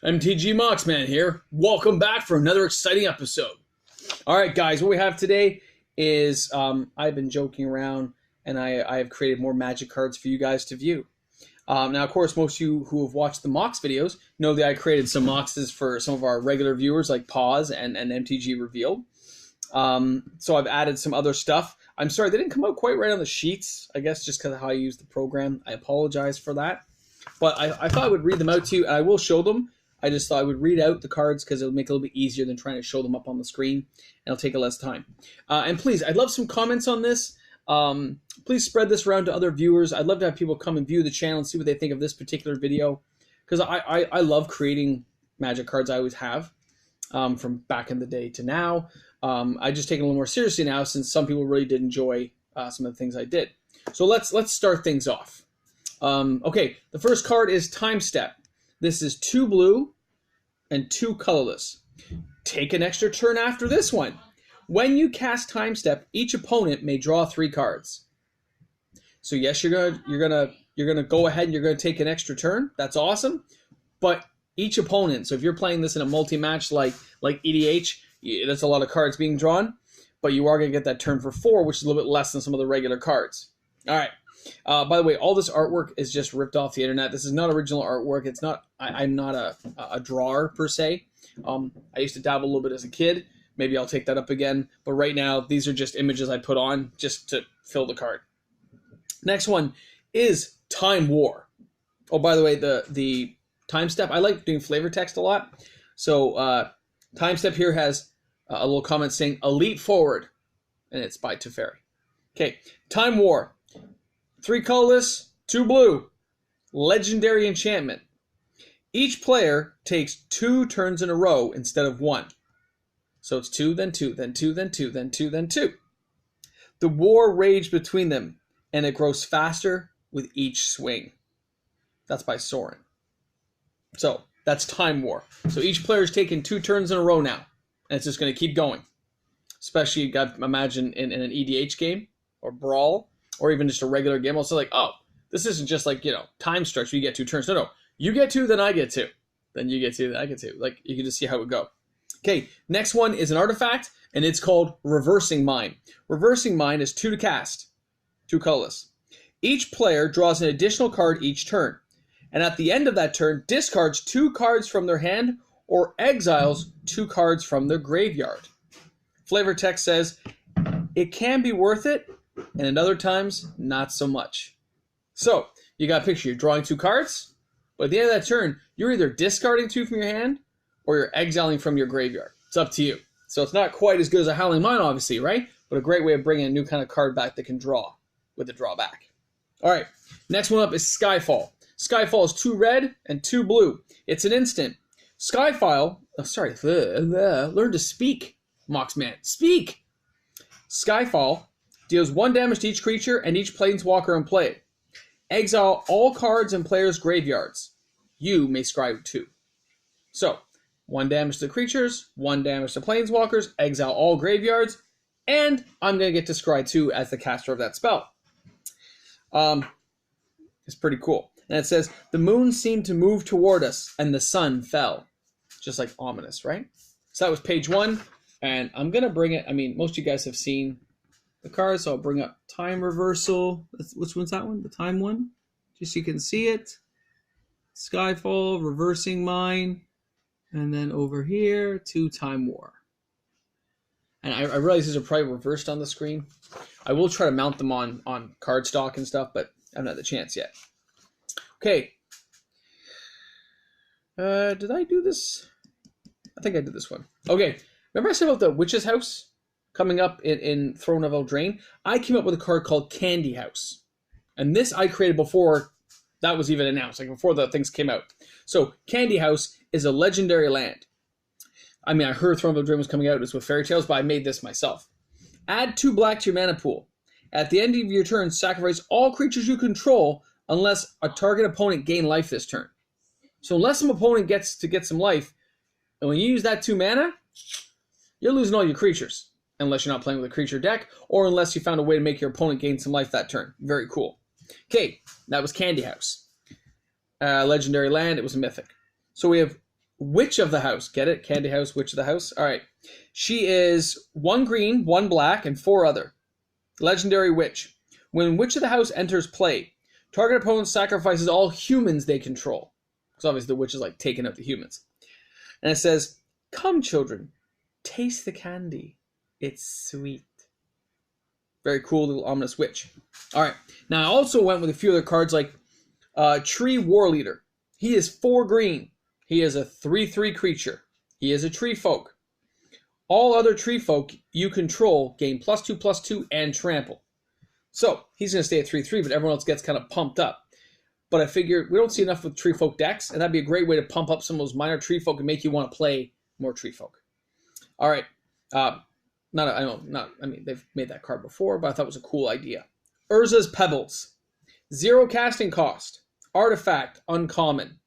MTG Moxman here. Welcome back for another exciting episode. All right, guys, what we have today is I've been joking around and I have created more magic cards for you guys to view. Now, of course, most of you who have watched the Mox videos know that I created some Moxes for some of our regular viewers like Pause and MTG Revealed. So I've added some other stuff. I'm sorry, they didn't come out quite right on the sheets, I guess just because of how I use the program. I apologize for that. But I thought I would read them out to you, and I will show them. I just thought I would read out the cards because it'll make it a little bit easier than trying to show them up on the screen, and it'll take a less time. And please, I'd love some comments on this. Please spread this around to other viewers. I'd love to have people come and view the channel and see what they think of this particular video, because I love creating magic cards. I always have, from back in the day to now. I just take it a little more seriously now since some people really did enjoy some of the things I did. So let's start things off. Okay, the first card is Timestep. This is 2 blue and 2 colorless. Take an extra turn after this one. When you cast Timestep, each opponent may draw 3 cards. So yes, you're gonna go ahead and you're gonna take an extra turn. That's awesome. But each opponent, so if you're playing this in a multi-match like EDH, that's a lot of cards being drawn, but you are gonna get that turn for 4, which is a little bit less than some of the regular cards. All right. By the way, all this artwork is just ripped off the internet. This is not original artwork. It's not. I'm not a drawer per se. I used to dabble a little bit as a kid. Maybe I'll take that up again. But right now, these are just images I put on just to fill the card. Next one is Timewar. Oh, by the way, the Timestep. I like doing flavor text a lot. So Timestep here has a little comment saying "Elite Forward," and it's by Teferi. Okay, Timewar. 3 colorless, 2 blue. Legendary enchantment. Each player takes 2 turns in a row instead of 1. So it's 2, then 2, then 2, then 2, then 2, then 2. The war rages between them, and it grows faster with each swing. That's by Soren. So that's Timewar. So each player is taking 2 turns in a row now, and it's just going to keep going. Especially, you got to imagine in an EDH game or Brawl, or even just a regular game. Also like, oh, this isn't just like, time stretch where you get 2 turns. No. You get 2, then I get 2. Then you get 2, then I get 2. Like, you can just see how it would go. Okay, next one is an artifact, and it's called Reversing Mine. Reversing Mine is 2 to cast, 2 colorless. Each player draws an additional card each turn, and at the end of that turn, discards 2 cards from their hand or exiles 2 cards from their graveyard. Flavor text says, it can be worth it, and at other times, not so much. So, you got a picture. You're drawing 2 cards, but at the end of that turn, you're either discarding 2 from your hand, or you're exiling from your graveyard. It's up to you. So it's not quite as good as a Howling Mine, obviously, right? But a great way of bringing a new kind of card back that can draw with the drawback. All right, next one up is Skyfall. Skyfall is 2 red and 2 blue. It's an instant. Skyfall, learn to speak, Moxman. Speak! Skyfall deals 1 damage to each creature and each planeswalker in play. Exile all cards in players' graveyards. You may scry 2. So, 1 damage to creatures, 1 damage to planeswalkers, exile all graveyards, and I'm going to get to scry 2 as the caster of that spell. It's pretty cool. And it says, the moon seemed to move toward us, and the sun fell. Just like ominous, right? So that was page 1, and I'm going to bring it, most of you guys have seen the cards, so I'll bring up Time Reversal. Which one's that one? The Time one? Just so you can see it. Skyfall, Reversing Mine, and then over here to Timewar. And I realize these are probably reversed on the screen. I will try to mount them on cardstock and stuff, but I haven't had the chance yet. Okay. Did I do this? I think I did this one. Okay. Remember I said about the Witch's House coming up in Throne of Eldraine? I came up with a card called Candy House. And this I created before that was even announced, like before the things came out. So Candy House is a legendary land. I heard Throne of Eldraine was coming out. It was with Fairy Tales, but I made this myself. Add 2 black to your mana pool. At the end of your turn, sacrifice all creatures you control unless a target opponent gain life this turn. So unless some opponent gets to get some life, and when you use that 2 mana, you're losing all your creatures. Unless you're not playing with a creature deck, or unless you found a way to make your opponent gain some life that turn. Very cool. Okay, that was Candy House. Legendary land, it was a mythic. So we have Witch of the House. Get it? Candy House, Witch of the House. All right. She is 1 green, 1 black, and 4 other. Legendary Witch. When Witch of the House enters play, target opponent sacrifices all humans they control. Because obviously the witch is like taking out the humans. And it says, "Come, children, taste the candy. It's sweet." Very cool little ominous witch. All right. Now I also went with a few other cards like Tree War Leader. He is 4 green. He is a 3/3 creature. He is a tree folk. All other tree folk you control gain +2/+2 and trample. So he's going to stay at 3/3, but everyone else gets kind of pumped up. But I figure we don't see enough with tree folk decks, and that'd be a great way to pump up some of those minor tree folk and make you want to play more tree folk. All right. They've made that card before, but I thought it was a cool idea. Urza's Pebbles. 0 casting cost. Artifact, uncommon.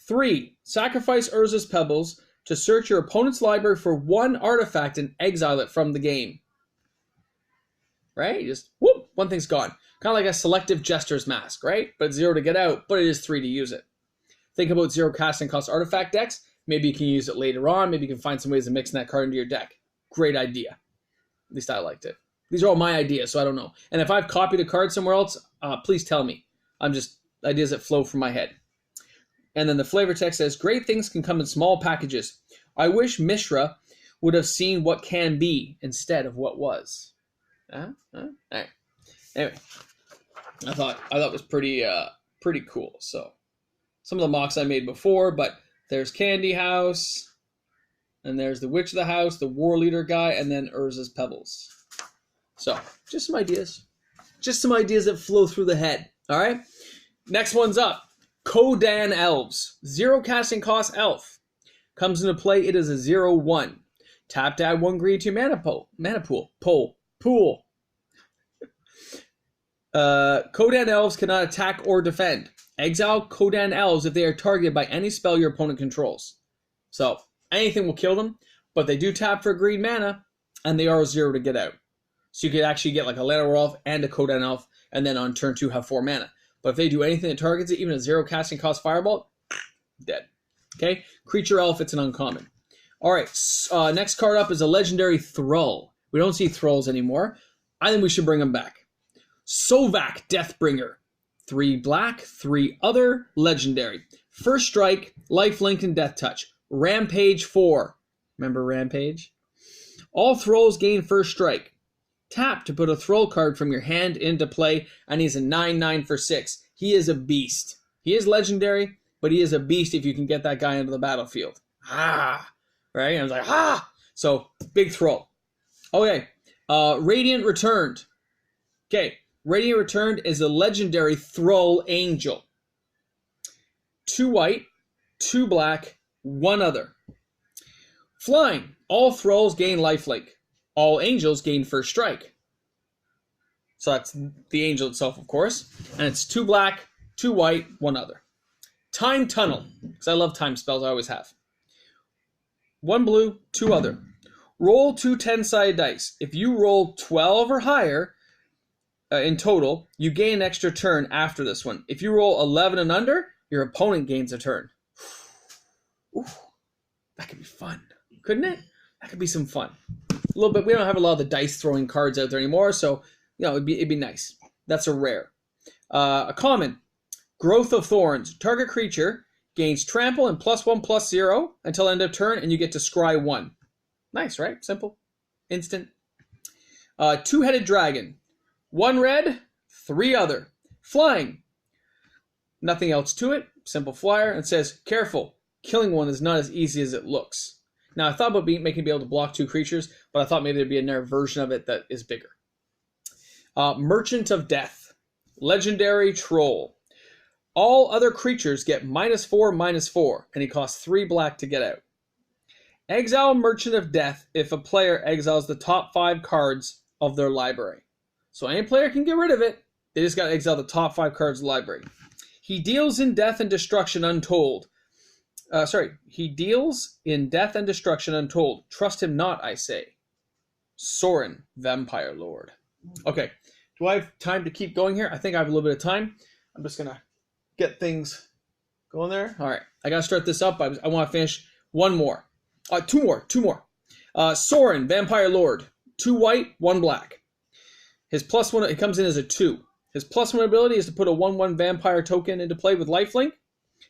3. Sacrifice Urza's Pebbles to search your opponent's library for 1 artifact and exile it from the game. Right? Just, whoop, 1 thing's gone. Kind of like a selective Jester's Mask, right? But 0 to get out, but it is 3 to use it. Think about 0 casting cost artifact decks. Maybe you can use it later on. Maybe you can find some ways of mixing that card into your deck. Great idea. At least I liked it. These are all my ideas, so I don't know. And if I've copied a card somewhere else, please tell me. I'm just ideas that flow from my head. And then the flavor text says, "Great things can come in small packages. I wish Mishra would have seen what can be instead of what was." All right. Anyway, I thought it was pretty cool. So some of the mocks I made before, but there's Candy House, and there's the Witch of the House, the War Leader guy, and then Urza's Pebbles. So just some ideas. Just some ideas that flow through the head. All right. Next one's up. Kodan Elves. 0 casting cost elf. Comes into play, it is a 0/1. Tap to add 1 green to your mana pool. Kodan Elves cannot attack or defend. Exile Kodan Elves if they are targeted by any spell your opponent controls. So anything will kill them, but they do tap for green mana, and they are 0 to get out. So you could actually get like a Llanowar Elf and a Kodan Elf, and then on turn 2 have 4 mana. But if they do anything that targets it, even a 0 casting cost Fireball, dead. Okay? Creature Elf, it's an uncommon. Alright, next card up is a legendary Thrall. We don't see Thralls anymore. I think we should bring them back. Sovak Deathbringer. 3 black, 3 other, legendary. First strike, lifelink, and death touch. Rampage 4. Remember Rampage? All Thralls gain first strike. Tap to put a Thrall card from your hand into play, and he's a 9/9 for 6. He is a beast. He is legendary, but he is a beast if you can get that guy into the battlefield. Right? And I was like, So, big Thrall. Okay. Radiant Returned. Okay. Radiant Returned is a legendary Thrall Angel. 2 white, 2 black, 1 other. Flying. All Thralls gain lifelink. All angels gain first strike. So that's the angel itself, of course. And it's 2 black, 2 white, 1 other. Time Tunnel. Because I love time spells, I always have. 1 blue, 2 other. Roll 2 10-sided dice. If you roll 12 or higher in total, you gain an extra turn after this one. If you roll 11 and under, your opponent gains a turn. Ooh, that could be fun, couldn't it? That could be some fun. A little bit. We don't have a lot of the dice throwing cards out there anymore, so it'd be nice. That's a rare. A common, Growth of Thorns. Target creature gains trample and +1/+0 until end of turn, and you get to scry 1. Nice, right? Simple, instant. 2-headed dragon. 1 red, 3 other. Flying. Nothing else to it. Simple flyer. And it says, careful. Killing one is not as easy as it looks. Now, I thought about making me able to block 2 creatures, but I thought maybe there'd be another version of it that is bigger. Merchant of Death. Legendary Troll. All other creatures get -4/-4, and he costs 3 black to get out. Exile Merchant of Death if a player exiles the top 5 cards of their library. So any player can get rid of it. They just got to exile the top 5 cards of the library. He deals in death and destruction untold. He deals in death and destruction untold. Trust him not, I say. Sorin, Vampire Lord. Okay, do I have time to keep going here? I think I have a little bit of time. I'm just going to get things Go in there. All right. I got to start this up. I want to finish one more. Two more. Sorin, Vampire Lord. 2 white, 1 black. His +1, it comes in as a 2. His +1 ability is to put a 1/1 vampire token into play with lifelink.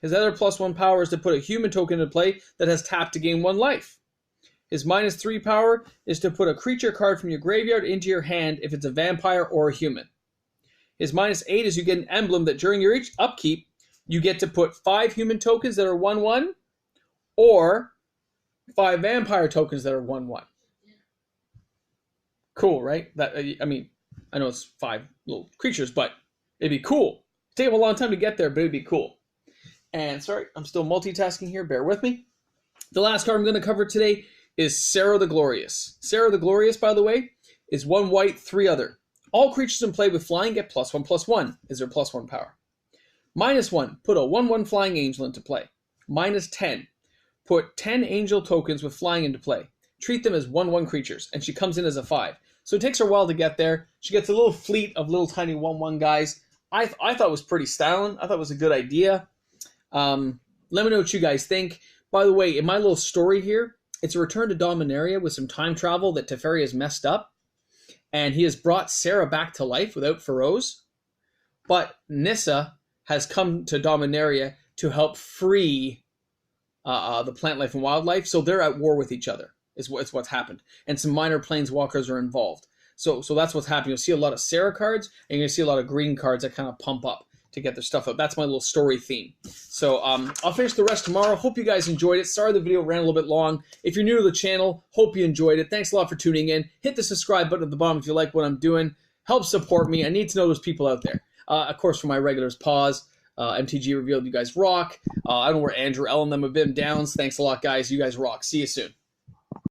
His other +1 power is to put a human token into play that has tapped to gain 1 life. His -3 power is to put a creature card from your graveyard into your hand if it's a vampire or a human. His -8 is you get an emblem that during your upkeep, you get to put 5 human tokens that are 1/1 or 5 vampire tokens that are 1/1. Cool, right? That I mean, I know it's 5 little creatures, but it'd be cool. It'd take them a long time to get there, but it'd be cool. And sorry, I'm still multitasking here. Bear with me. The last card I'm going to cover today is Serra the Glorious. Serra the Glorious, by the way, is 1 white, 3 other. All creatures in play with flying get +1/+1 is their +1 power. -1, put a 1/1 flying angel into play. -10, put 10 angel tokens with flying into play. Treat them as 1/1 creatures, and she comes in as a 5. So it takes her a while to get there. She gets a little fleet of little tiny 1/1 guys. I thought it was pretty styling. I thought it was a good idea. Let me know what you guys think. By the way, in my little story here, it's a return to Dominaria with some time travel that Teferi has messed up. And he has brought Serra back to life without Feroz. But Nissa has come to Dominaria to help free the plant life and wildlife. So they're at war with each other, is what's happened. And some minor planeswalkers are involved. So that's what's happening. You'll see a lot of Serra cards, and you're going to see a lot of green cards that kind of pump up to get their stuff up. That's my little story theme. So I'll finish the rest tomorrow. Hope you guys enjoyed it. Sorry the video ran a little bit long. If you're new to the channel, hope you enjoyed it. Thanks a lot for tuning in. Hit the subscribe button at the bottom if you like what I'm doing. Help support me. I need to know there's people out there. Of course, for my regulars, pause. MTG revealed you guys rock. I don't know where Andrew L and them have been downs. Thanks a lot, guys. You guys rock. See you soon.